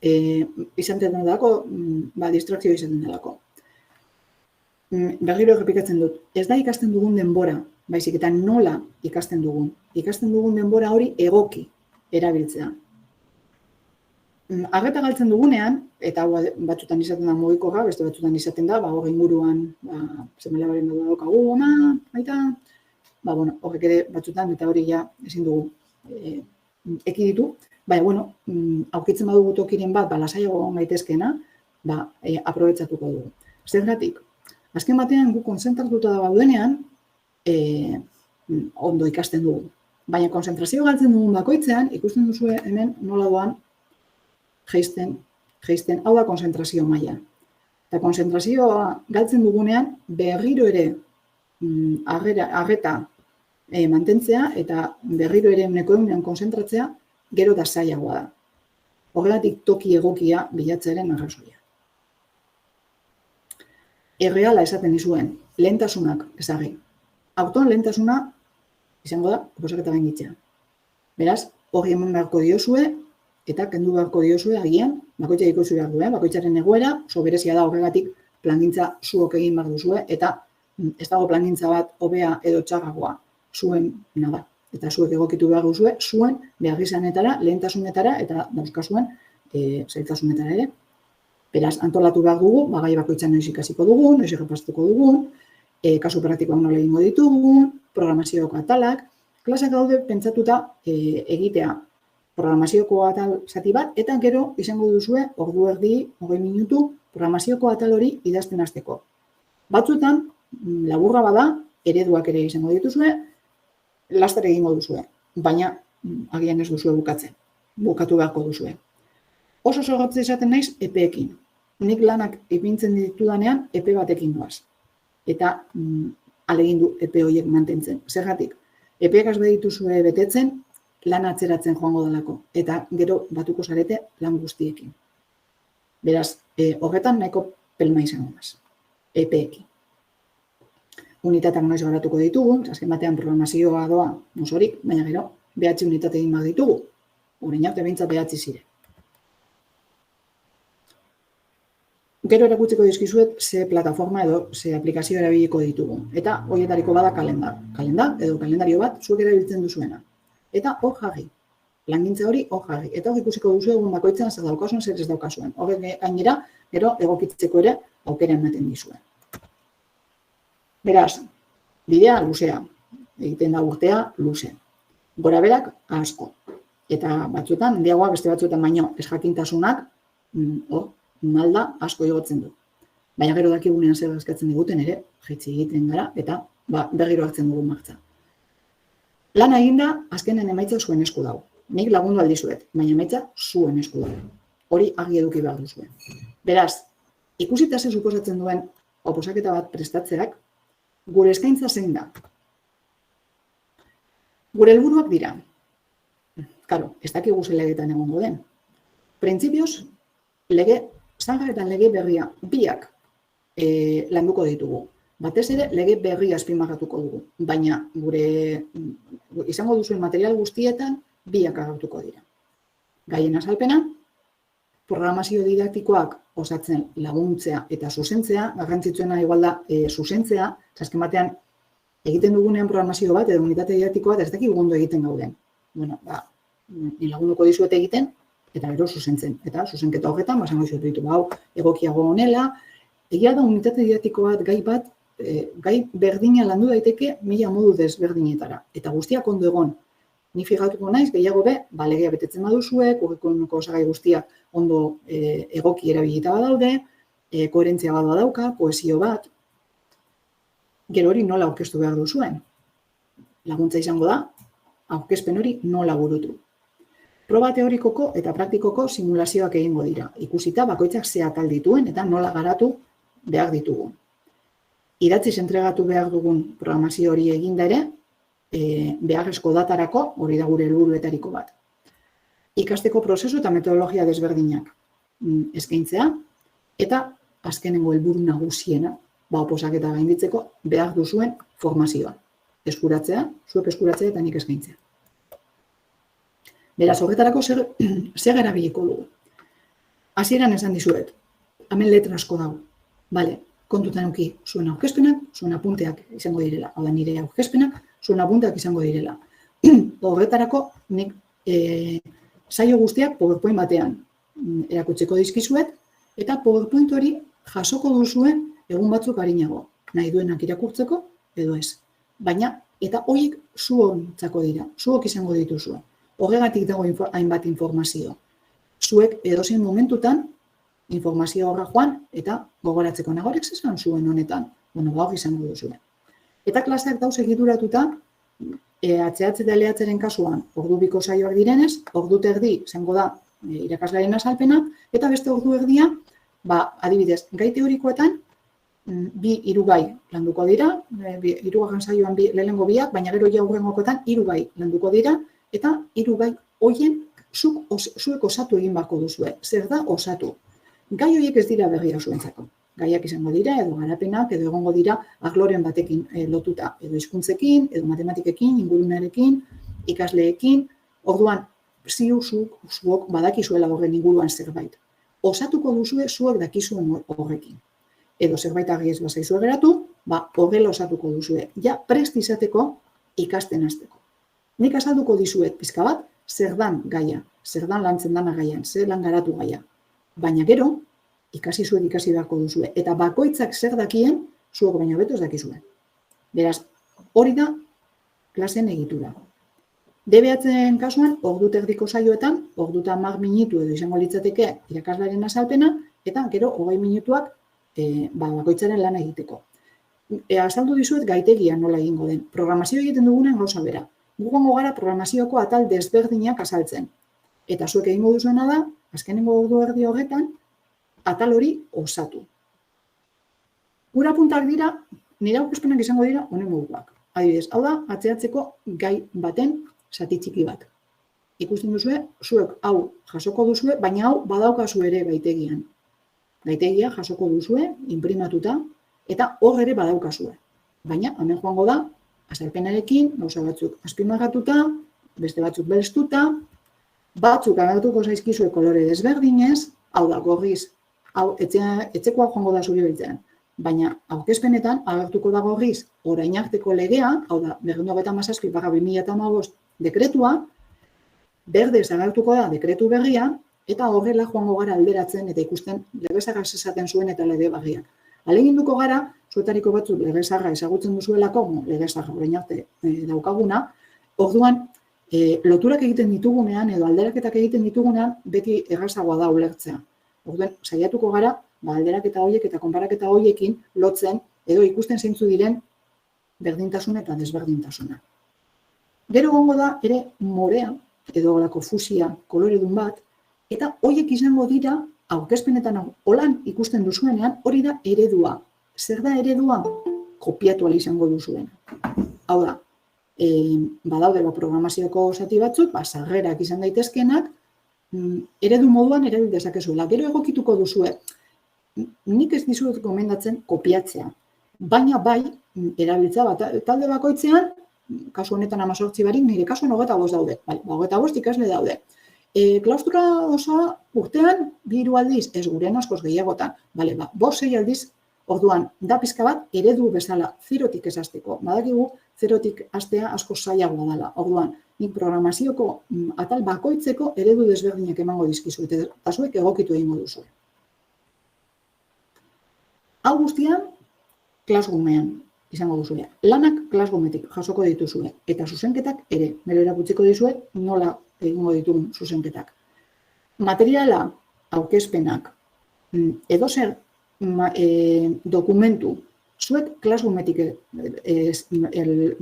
Izaten delako, distrakzio izaten delako. Berriro errepikatzen dut, ez da ikasten dugun denbora, baizik eta nola ikasten dugun. Ikasten dugun denbora hori egoki erabiltzea. Arreta galtzen dugunean, eta batzutan izaten da mugikorra, beste batzutan izaten da, hori inguruan, seme-alabaren daukagu, horrek ere batzutan, eta hori ja ezin dugu ekiditu, aurkitzen badugu tokiren bat, lasaiago gaitezkeena, aprobetxatuko dugu. Zergatik, azken batean gu konzentratuta da baudenean, ondo ikasten dugu. Baina konzentrazio galtzen dugun bakoitzean, ikusten duzu hemen nola doan jeisten, hau da konzentrazio maila. Eta konzentrazioa galtzen dugunean, berriro ere arreta mantentzea eta berriro ere unean konzentratzea gero da zailagoa da. Horregatik toki egokia bilatzearen arrazoia. Erreala esaten dizuen, lehentasunak ezagri. Autoan lehentasuna izango da, oposaketa gainditzea. Beraz, hori eman beharko diozue, eta kendu beharko diozue agian, bakoitza ikusi behar duen, bakoitzaren egoera, oso berezia da horregatik plangintza zuok egin behar duzue, eta ez dago plangintza bat hobea edo txarragoa zuen da. Eta zuek egokitu behar duzue, zuen behar izanetara, lehentasunetara, eta dauzkazuen zailtasunetara ere. Beraz, antolatu behar dugu, gai bakoitzan noiz ikasiko dugun, noiz errepastuko dugun, kasu praktikoak nola egingo ditugun, programazioko atalak, klaseak daude pentsatuta egitea programazioko atal zati bat, eta gero izango duzue ordu erdi, 20 minutu programazioko atal hori idazten hasteko. Batzuetan, laburra bada, ereduak ere izango dituzue, laster egingo duzue, baina agian ez duzue bukatzen, bukatu beharko duzue. Oso zorrotze izaten naiz epeekin. Nik lanak ipintzen ditudanean epe batekin doaz. Eta alegindu epe horiek mantentzen. Zergatik, epeak ez dituzue betetzen, lan atzeratzen joango delako. Eta gero batuko zarete lan guztiekin. Beraz, horretan nahiko pelma izango naz. Epeekin. Unitateak noiz garatuko ditugu, azken batean programazioa doa mosorik, baina gero, behatzi unitate egin bat ditugu. Orain arte behintzat behatzi zire. Gero erakutsiko dizkizuet ze plataforma edo ze aplikazio erabiliko ditugu. Eta horietariko bada kalendar. Kalendar edo kalendario bat zuek erabiltzen duzuena. Eta hor jarri. Plangintza hori hor jarri. Eta hor ikusiko duzu egun bakoitzan zer daukazuen, zer ez daukazuen. Horrek gainera, gero egokitzeko ere aukera ematen dizuen. Beraz, bidea luzea. Egiten da urtea luze. Gora berak asko. Eta batzuetan, handiagoa beste batzuetan baino ez jakintasunak, malda asko igotzen du. Baina gero dakigunean zer eskatzen diguten ere, jaitsi egiten gara, eta berriro hartzen dugu martza. Lana eginda, azkenen emaitza zuen esku dago. Nik lagundu aldizuet, baina emaitza zuen esku dago. Hori argi eduki behar duzuen. Beraz, ikusita ze suposatzen duen oposaketa bat prestatzeak, gure eskaintza zein da. Gure helburuak dira. Karo, ez dakigu ze legetan egongo den. Printzipioz, zaga eta lege berria biak landuko ditugu. Batez ere, lege berria azpimarratuko dugu. Baina, izango duzuen material guztietan biak agertuko dira. Gaien azalpena, programazio didaktikoak osatzen laguntzea eta zuzentzea, garrantzitsuena igual da zuzentzea, azken batean egiten dugunean programazio bat edo unitate didaktiko bat ez dakik ondo egiten gauden. Bueno, ni lagunduko dizuet egiten eta gero zuzentzen. Eta zuzenketa horretan, basango dizuet ditu, hau egokiago honela, egia da unitate didaktiko bat, gai berdina landu daiteke 1000 modu desberdinetara. Eta guztiak ondo egon. Ni fijatuko naiz, gehiago legea betetzen baduzue, kurrikulumeko osagai guztiak ondo egoki erabilita badaude, koherentzia bat badauka, kohesio bat. Gero hori nola aurkeztu behar duzuen. Laguntza izango da, aurkezpen hori nola burutu. Proba teorikoko eta praktikoko simulazioak egingo dira. Ikusita bakoitzak ze atal dituen eta nola garatu behar ditugun. Idatziz entregatu behar dugun programazio hori eginda ere, beharrezko datarako, hori da gure helburuetariko bat. Ikasteko prozesu eta metodologia desberdinak eskaintzea, eta azkenengo helburu nagusiena, oposaketa gainditzeko, behar duzuen formazioa. Eskuratzea, zuek eskuratzea eta nik eskaintzea. Beraz, horretarako zer erabiliko dugu. Hasieran esan dizuet, hemen letra asko dago. Bale, kontutan eduki zuen aurkezpenak, zuen apunteak izango direla. Hau da nire aurkezpenak, zuen apunteak izango direla. Horretarako nik saio guztiak PowerPoint batean erakutsiko dizkizuet, eta PowerPoint hori jasoko duzuen egun batzuk arinago. Nahi duenak irakurtzeko edo ez. Baina, eta horiek zuontzako dira, zuok izango dituzue. Horregatik dago hainbat informazio. Zuek edozein momentutan informazio horra joan eta gogoratzeko nagorek zesan zuen honetan. Gaur izango duzuen. Eta klaseak dauz egituratuta, atzeatze eta lehatzeren kasuan ordu biko saioak direnez, ordu terdi izango da irakaslaren azalpena, eta beste ordu erdia, adibidez, gai teorikoetan, 2-3 gai landuko dira, 3. saioan lehenengo biak, baina gero ja hurrengokoetan 3 gai landuko dira, eta 3 gai horien zuek osatu egin beharko duzue. Zer da osatu? Gai horiek ez dira berria zuentzako. Gaiak izango dira, edo garapenak, edo egongo dira arloren batekin lotuta, edo hizkuntzekin, edo matematikekin, ingurunarekin, ikasleekin. Orduan, zuok badakizuela horren inguruan zerbait. Osatuko duzue zuek dakizuen horrekin. Edo zerbait argi ez bazaizue geratu, horrela osatuko duzue. Ja, prest izateko ikasten hasteko. Nik azalduko dizuet pizka bat, zer dan gaia, zer dan lantzen dana gaian, zer lan garatu gaia. Baina gero, ikasi beharko duzue. Eta bakoitzak zer dakien, zuok baina beto ez dakizue. Beraz, hori da klasen egitura. DBH-en kasuan, ordu terdiko saioetan, ordu eta 10 minutu edo izango litzateke irakaslaren azalpena, eta gero 20 minutuak bakoitzaren lana egiteko. Azaldu dizuet gaitegia nola egingo den. Programazio egiten dugunen gauza bera. Gugongo gara programazioko atal desberdinak azaltzen. Eta zuek egingo duzuena da, azkenengo ordu erdi horretan, atal hori osatu. Gura puntak dira, nire aurkezpenak izango dira honen moduak. Adibidez, hau da, atzeatzeko gai baten zati txiki bat. Ikusten duzue, zuek hau jasoko duzue, baina hau badaukazu ere gaitegian. Gaitegia jasoko duzue, imprimatuta, eta hor ere badaukazue. Baina, hemen joango da, azalpenarekin, gauza batzuk azpimarratuta, beste batzuk belztuta, batzuk agertuko zaizkizue kolore desberdinez, hau da, gorriz, hau etzekoa joango da zuri beltzean. Baina, aurkezpenetan, agertuko da gorriz, orain arteko legea, hau da, 257/2015 dekretua, berdez agertuko da dekretu berria, eta horrela joango gara alderatzen eta ikusten legezarrak esaten zuen eta lege berriak. Aleginduko gara, zuetariko batzuk legezarra ezagutzen duzuelako, legezarra orain arte daukaguna, orduan, loturak egiten ditugunean edo alderaketak egiten ditugunean beti errazagoa da ulertzea. Orduan, saiatuko gara, alderaketa horiek eta konparaketa horiekin lotzen edo ikusten zeintzu diren berdintasun eta desberdintasuna. Gero gongo da ere morea edo olako fusia koloredun bat, eta horiek izango dira aurkezpenetan holan ikusten duzuenean hori da eredua. Zer da eredua? Kopiatu ahal izango duzuena. Hau da, badaudela programazioko zati batzuk, sarrerak izan daitezkenak, eredu moduan erabil dezakezuela. Gero egokituko duzue. Nik ez dizuet gomendatzen kopiatzea. Baina bai, erabiltza bat talde bakoitzean, kasu honetan 18 barik, nire kasuan 25 daude. 25 ikasle daude. Klaustura osoa urtean 2 aldiz, ez gurean askoz gehiagotan, 5-6 aldiz, orduan, da pizka bat, eredu bezala, zerotik ez hasteko. Badakigu, zerotik hastea asko zailagoa dela. Orduan, nik programazioko atal bakoitzeko eredu desberdinak emango dizkizuet, eta zuek egokitu egingo duzu. Hau guztian, Classroomean izango duzue. Lanak Classroometik jasoko dituzue, eta zuzenketak ere, nire erakutsiko dizuet nola egingo ditugun zuzenketak. Materiala, aurkezpenak, edozer dokumentu, zuek Classroometik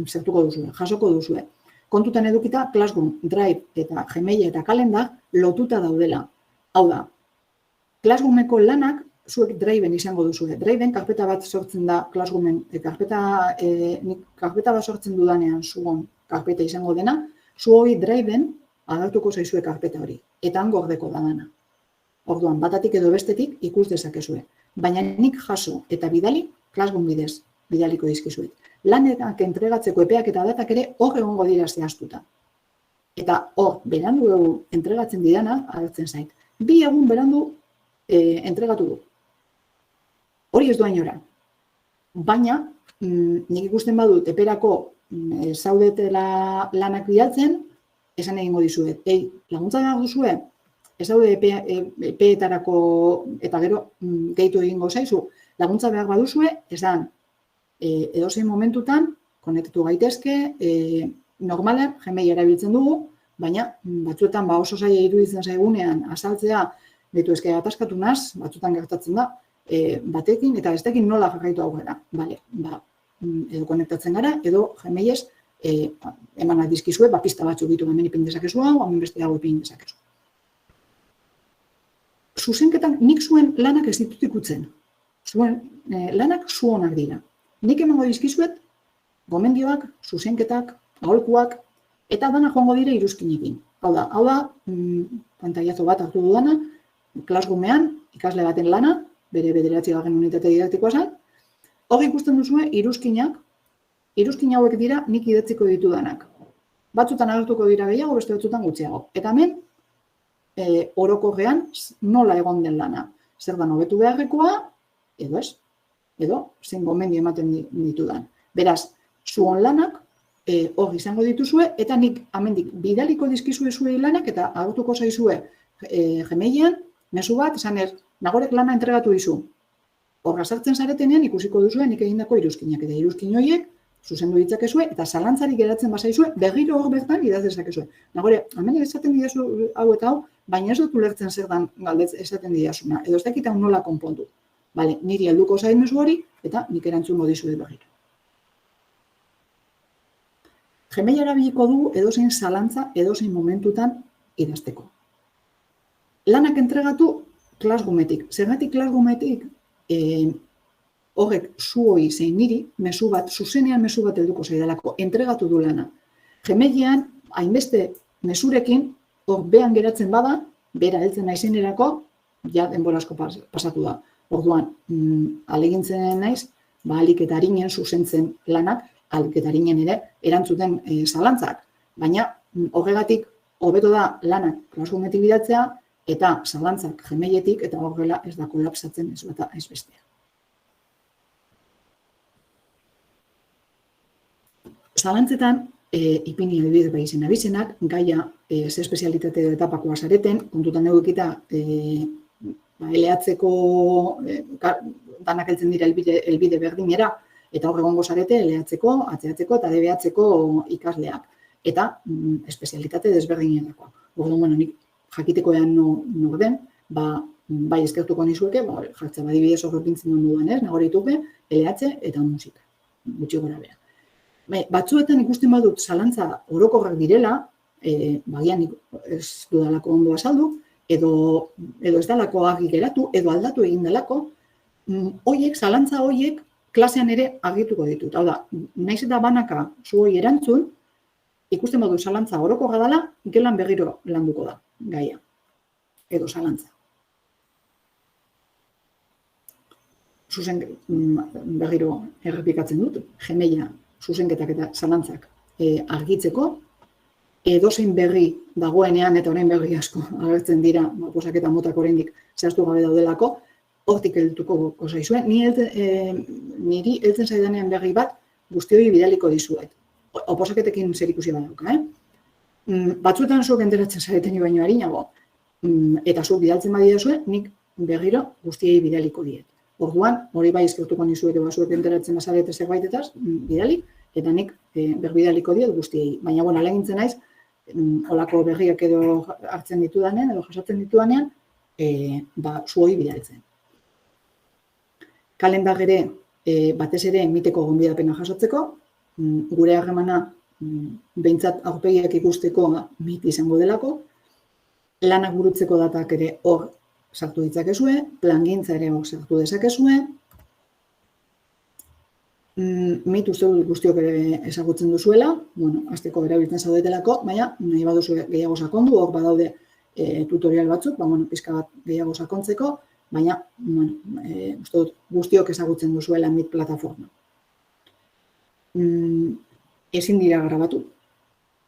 zertuko duzue, jasoko duzue. Kontutan edukita, Classroom, Drive eta Gmail eta Kalendar lotuta daudela. Hau da, Classroomeko lanak zuek Driven izango duzue. Driven karpeta bat sortzen da Classroomen, karpeta bat sortzen dudanean zuon karpeta izango dena, zu hori Driven agertuko zaizue karpeta hori, eta hango ordeko da dana. Orduan, batatik edo bestetik ikus dezakezue. Baina nik jaso eta bidali, Classroom bidez bidaliko dizkizuet. Lanak entregatzeko epeak eta datak ere hor egongo dira zehaztuta. Eta hor, berandu entregatzen didana, agertzen zait. 2 egun berandu entregatu du. Hori ez doa inora. Baina, nik ikusten badut eperako zaudetela lanak bidaltzen, esan egingo dizuet. Laguntza behar duzue, ez daude epeetarako eta gero gehitu egingo zaizu. Laguntza behar baduzue, esan edozein momentutan, konektatu gaitezke, normalen, Gmail erabiltzen dugu, baina batzuetan oso zaila iruditzen zaigunean azaltzea, betu eske ataskatu naz, batzuetan gertatzen da, batekin eta bestekin nola jarraitu aurrera. Edo konektatzen gara, edo Gmailez emanak dizkizue, pista batzuk ditu hemen ipin dezakezu hau, hemen beste hau ipin dezakezu. Zuzenketan, nik zuen lanak ez ditut ikutzen. Zuen lanak zuonak dira. Nik emango dizkizuet, gomendioak, zuzenketak, aholkuak, eta dana joango dira iruzkinekin. Hau da, pantailazo bat hartu dudana, Classroomean, ikasle baten lana, bere 9. unitate didaktikoa zen, hor ikusten duzue iruzkinak, iruzkin hauek dira nik idatziko ditudanak. Batzutan agertuko dira gehiago, beste batzutan gutxiago. Eta hemen, orokorrean nola egon den lana. Zer da hobetu beharrekoa, edo ez, edo zein gomendio ematen ditudan. Beraz, zuon lanak hor izango dituzue, eta nik amendik bidaliko dizkizue zuei lanak, eta agertuko zaizue Gmailean, mezu bat, esan nagorek lana entregatu dizu. Horra sartzen zaretenean ikusiko duzue nik egindako iruzkinak, eta iruzkin horiek zuzendu ditzakezue, eta zalantzarik geratzen bazaizue, berriro hor bertan idaz dezakezue. Nagore, hemen esaten didazu hau eta hau, baina ez dut ulertzen zer dan galdetz esaten didazuna, edo ez dakit hau nola konpondu. Niri helduko zait mezu hori, eta nik erantzungo dizuet berriro. Gmail erabiliko dugu edozein zalantza, edozein momentutan idazteko. Lanak entregatu Classroometik. Zergatik Classroometik horrek zuoi zein niri, zuzenean mezu bat helduko zaidalako, entregatu du lana. Gmailean, hainbeste mezurekin, hor behan geratzen bada, bera heltzen naizenerako, ja denbora asko pasatu da. Orduan, alegintzen naiz, ahalik eta arinen zuzentzen lanak, ahalik eta arinen ere erantzuten zalantzak. Baina, horregatik, hobeto da lanak Classroometik bidaltzea, eta zalantzak Gmailetik, eta horrela ez da kolapsatzen ez bata ez bestea. Zalantzetan, ipini adibidez bai izen abizenak, gaia ze espezialitate etapakoa zareten, kontutan edukita LH-ko danak heltzen dira helbide berdinera, eta hor egongo zarete LH-ko, ACH-ko eta DBH-ko ikasleak, eta espezialitate desberdinetakoa. Orduan, nik jakiteko ean nor den, bai eskertuko nizueke, jartzen adibidez hor pintzen duen dudan ez, nagore dituke, LH eta musika, gutxi gora bera. Batzuetan ikusten badut zalantza orokorrak direla, bagian ez dudalako ondo azaldu, edo ez dalako argi geratu, edo aldatu egin dalako, zalantza horiek klasean ere argituko ditut. Hau da, naiz eta banaka zuoi erantzun, ikusten badut zalantza orokorra dela, gelan berriro landuko da, gaia, edo zalantza. Zuzen berriro errepikatzen dut, Gmaila zuzenketak eta zalantzak argitzeko, edozein berri dagoenean, eta orain berri asko agertzen dira, posaketa motak oraindik zehaztu gabe daudelako, hortik helduko zaizue. Niri heltzen zaidanean berri bat guztioi bidaliko dizuet. Oposaketekin zerikusi badauka, Batzuetan zuek enteratzen zareteni baino arinago, eta zuek bidaltzen badidazue, nik berriro guztiei bidaliko diet. Orduan, hori bai eskertuko nizuet, zuek enteratzen bazarete zerbaitetaz, bidali, eta nik berbidaliko diet guztiei. Baina, alegintzen naiz, olako berriak edo hartzen ditudanean, edo jasatzen ditudanean, zuoi bidaltzen. Kalendar ere, batez ere, miteko gonbidapena jasotzeko, gure harremana behintzat aurpegiak ikusteko mit izango delako, lanak burutzeko datak ere hor sartu ditzakezue, plangintza ere hor sartu dezakezue, mit uste dut guztiok ere ezagutzen duzuela, hasteko erabiltzen zaudetelako, baina nahi baduzu gehiago sakondu, hor badaude tutorial batzuk, pixka bat gehiago sakontzeko, baina uste dut guztiok ezagutzen duzuela mit plataforma. Ezin dira grabatu,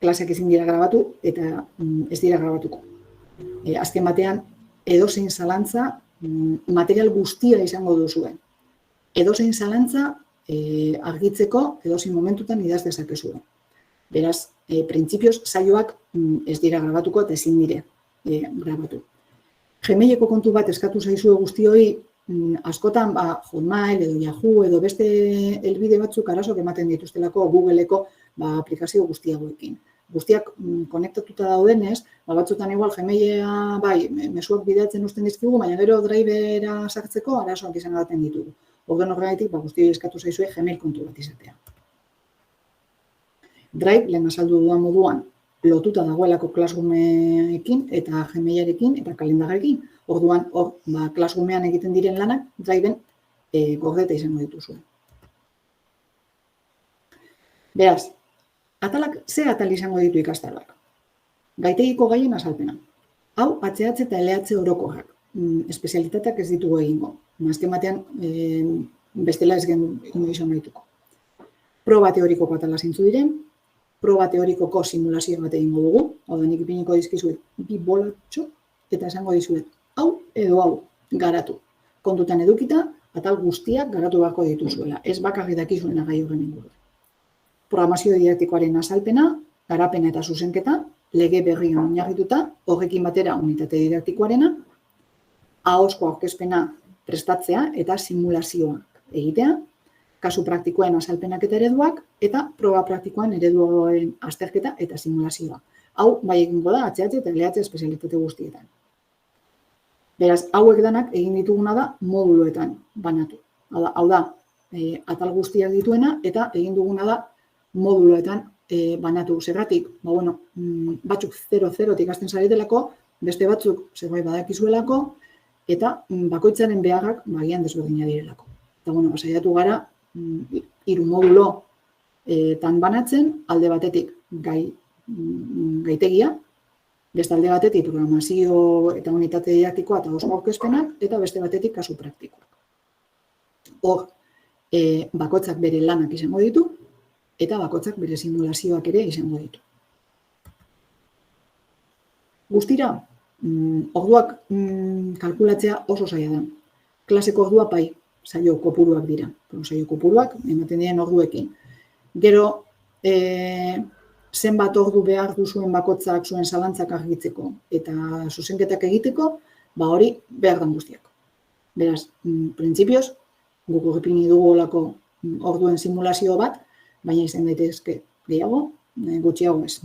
klaseak ezin dira grabatu eta ez dira grabatuko. Azken batean, edozein zalantza material guztia izango duzuen. Edozein zalantza argitzeko edozein momentutan idaz dezakezue. Beraz, printzipioz saioak ez dira grabatuko eta ezin dire grabatu. Gmaileko kontu bat eskatu zaizue guztioi, askotan Hotmail edo Yahoo edo beste helbide batzuk arazoak ematen dituztelako Googleeko aplikazio guztiagoekin. Guztiak konektatuta daudenez, batzutan igual Gmaila mezuak bidaltzen uzten dizkigu, baina gero Drivera sartzeko arazoak izan daten ditugu. Orduan horregatik guztioi eskatu zaizue Gmail kontu bat izatea. Drive, lehen azaldu dudan moduan, lotuta dagoelako Classroomekin eta Gmailarekin eta kalendarrekin. Orduan, Classroomean egiten diren lanak, Driven gordeta izango dituzue. Beraz, ze atal izango ditu ikastaroak? Gaitegiko gaien azalpena. Hau, ACH eta LH orokorrak. Espezialitateak ez ditugu egingo. Azken batean, bestela ez gen izan behituko. Proba teorikoko atala zeintzu diren, proba teorikoko simulazio bat egingo dugu, hau da nik ipiniko dizkizuet bi bolatxo, eta esango dizuet, hau edo hau garatu. Kontutan edukita, atal guztiak garatu beharko dituzuela, ez bakarrik dakizuena gai horren inguru. Programazio didaktikoaren azalpena, garapena eta zuzenketa, lege berrian oinarrituta, horrekin batera unitate didaktikoarena, ahozko aurkezpena prestatzea eta simulazioak egitea, kasu praktikoen azalpenak eta ereduak, eta proba praktikoen ereduaren azterketa eta simulazioa. Hau, bai egingo da, ACH eta LH espezialitate guztietan. Beraz, hauek danak egin dituguna da moduloetan banatu. Hau da, atal guztiak dituena, eta egin duguna da moduloetan banatu. Zergatik, batzuk 0-0-tik hasten zaretelako, beste batzuk zerbait badakizuelako, eta bakoitzaren beharrak bagian desberdina direlako. Eta, saiatu gara, 3 modulo tan banatzen, alde batetik gaitegia, beste alde batetik programazio eta unitate didaktikoa eta ahozko aurkezpenak, eta beste batetik kasu praktikoak. Hor, bakoitzak bere lanak izango ditu, eta bakoitzak bere simulazioak ere izango ditu. Guztira, orduak kalkulatzea oso zaila da. Klaseko ordua bai, saio kopuruak dira. Saio kopuruak ematen diren orduekin. Gero, zenbat ordu behar duzuen bakotzak zuen zalantzak argitzeko eta zuzenketak egiteko, hori behar den guztiak. Beraz, printzipioz, guk horrepini dugu olako orduen simulazio bat, baina izan daitezke gehiago, gutxiago ez.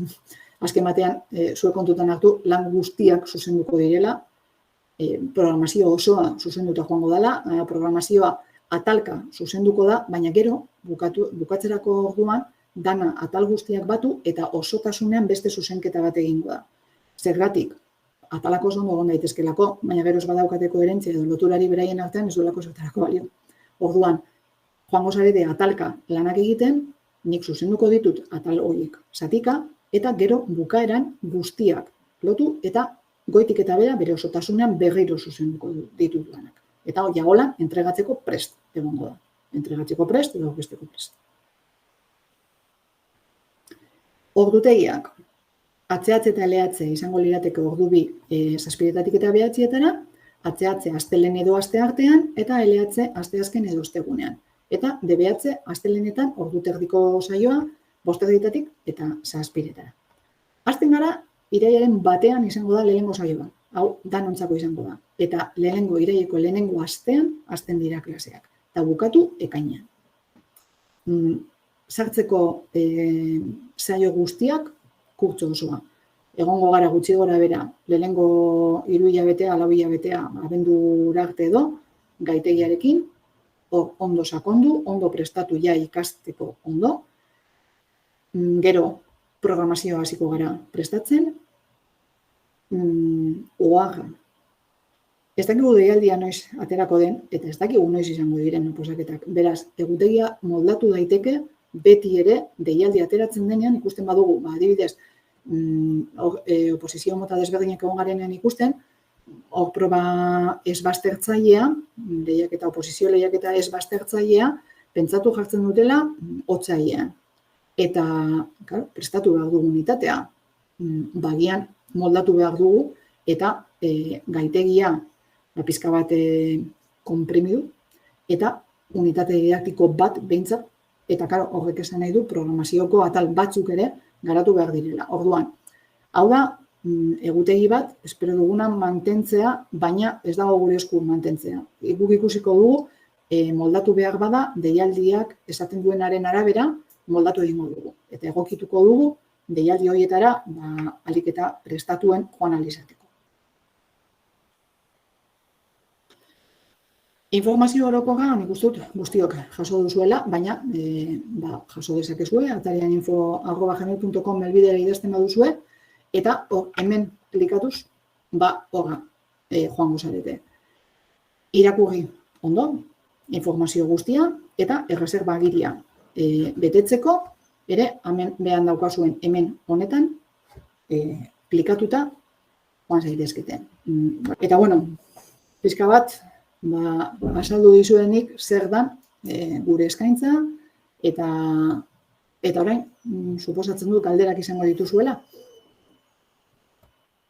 Azken batean, zuek kontutan hartu, lan guztiak zuzenduko direla, programazio osoa zuzenduta joango dela, programazioa atalka zuzenduko da, baina gero, bukatzerako orduan, dana atal guztiak batu eta osotasunean beste zuzenketa bat egingo da. Zergatik, atalako oso ondo egon daitezkelako, baina gero ez badaukate koherentzia edo loturari beraien artean ez duelako zertarako balio. Orduan, joango zarete atalka lanak egiten, nik zuzenduko ditut atal horiek zatika, eta gero bukaeran guztiak lotu eta goitik eta bera bere osotasunean berriro zuzenduko ditut lanak. Eta jagola entregatzeko prest egongo da. Entregatzeko prest edo aurkezteko prest. Ordutegiak. ATH eta LH izango lirateke ordu bi 7:00 eta 9:00, ATH astelehen edo asteartean eta LH asteazken edo ostegunean. Eta DBH astelehenetan ordu terdiko saioa 5:00 eta 7:00. Hasten gara irailaren 1 izango da lehenengo saioa. Hau danontzako izango da. Eta iraileko lehenengo astean hasten dira klaseak. Eta bukatu ekainean. Sartzeko saio guztiak kurtso osoa. Egongo gara gutxi gora bera, lehenengo 3 hilabetea, 4 hilabetea, abendura arte edo, gaitegiarekin, hor ondo sakondu, ondo prestatu ja ikasteko ondo, gero programazioa hasiko gara prestatzen, oaga. Ez dakigu deialdia noiz aterako den, eta ez dakigu noiz izango diren oposaketak. Beraz, egutegia moldatu daiteke, beti ere deialdia ateratzen denean ikusten badugu, adibidez, oposizio mota desberdinak egon garenean ikusten, hor proba ez baztertzailea, lehiaketa, oposizio lehiaketa ez baztertzailea, pentsatu jartzen dutela otsailean. Eta, prestatu behar dugu unitatea, bagian moldatu behar dugu, eta gaitegia pizka bat konprimidu, eta unitate didaktiko bat behintzat, eta horrek esan nahi du programazioko atal batzuk ere garatu behar direla. Orduan, hau da, egutegi bat, espero duguna mantentzea, baina ez dago gure esku mantentzea. Guk ikusiko dugu, moldatu behar bada, deialdiak esaten duenaren arabera, moldatu egingo dugu. Eta egokituko dugu, deialdi horietara, ahalik eta prestatuen joan alizateko. Informazio orokorra, nik uste dut guztiok jaso duzuela, baina jaso dezakezue, atarianinfo@gmail.com helbidera idazten baduzue, eta hemen klikatuz, joango zarete. Irakurri ondo, informazio guztia, eta erreserba agiria betetzeko, ere, hemen behan daukazuen hemen honetan, klikatuta, joan zaitezkete. Eta, pizka bat, azaldu dizuenik zer dan gure eskaintza, eta orain, suposatzen dut galderak izango dituzuela.